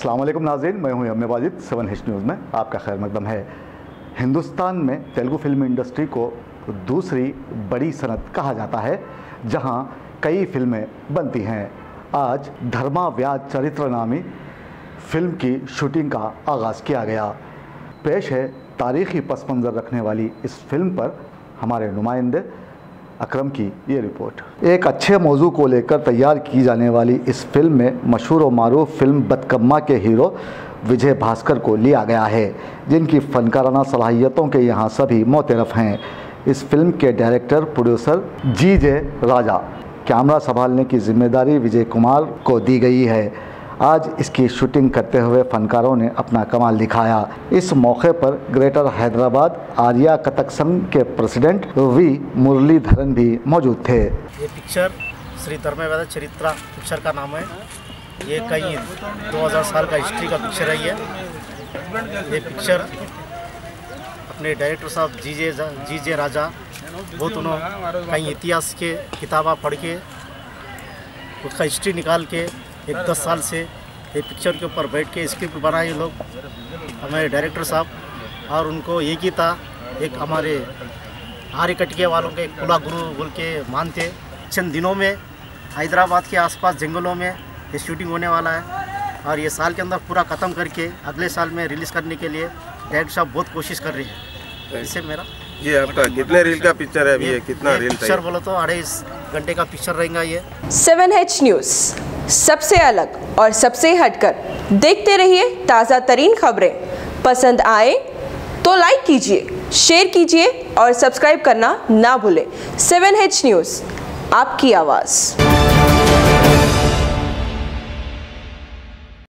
अस्सलाम वालेकुम नाज़रीन, मैं हूं यम वाजिद। 7H न्यूज़ में आपका खैर मकदम है। हिंदुस्तान में तेलुगु फिल्म इंडस्ट्री को दूसरी बड़ी सनत कहा जाता है, जहां कई फिल्में बनती हैं। आज धर्मा व्याज चरित्र नामी फिल्म की शूटिंग का आगाज़ किया गया। पेश है तारीख़ी पस मंज़र रखने वाली इस फिल्म पर हमारे नुमाइंदे अकरम की ये रिपोर्ट। एक अच्छे मौजू को लेकर तैयार की जाने वाली इस फिल्म में मशहूर और मारूफ फिल्म बदकम्मा के हीरो विजय भास्कर को लिया गया है, जिनकी फ़नकाराना सलाहियतों के यहाँ सभी मोतरफ़ हैं। इस फिल्म के डायरेक्टर प्रोड्यूसर जी.जे. राजा, कैमरा संभालने की जिम्मेदारी विजय कुमार को दी गई है। आज इसकी शूटिंग करते हुए फ़नकारों ने अपना कमाल दिखाया। इस मौके पर ग्रेटर हैदराबाद आर्या कथक संघ के प्रेसिडेंट वी मुरलीधरन भी मौजूद थे। ये पिक्चर श्री धर्मा व्याज चरित्र पिक्चर का नाम है। ये कई 2000 साल का हिस्ट्री का पिक्चर है। ये पिक्चर अपने डायरेक्टर साहब जी.जे. राजा बहुत उन्होंने कई इतिहास के किताबा पढ़ के उसका हिस्ट्री निकाल के एक 10 साल से ये पिक्चर के ऊपर बैठ के स्क्रिप्ट बनाए लोग हमारे डायरेक्टर साहब। और उनको एक ही था, एक हमारे आर्य कटिके वालों के कुला गुरु बोल के मानते। चंद दिनों में हैदराबाद के आसपास जंगलों में ये शूटिंग होने वाला है और ये साल के अंदर पूरा ख़त्म करके अगले साल में रिलीज़ करने के लिए डायरेक्टर साहब बहुत कोशिश कर रहे हैं। इससे मेरा ये आपका कितने रील का पिक्चर है? अभी ये कितना रील पिक्चर बोलो तो 2.5 घंटे का पिक्चर रहेगा। ये 7H न्यूज़ सबसे अलग और सबसे हटकर। देखते रहिए ताज़ा तरीन खबरें। पसंद आए तो लाइक कीजिए, शेयर कीजिए और सब्सक्राइब करना ना भूलें। 7H न्यूज़, आपकी आवाज़।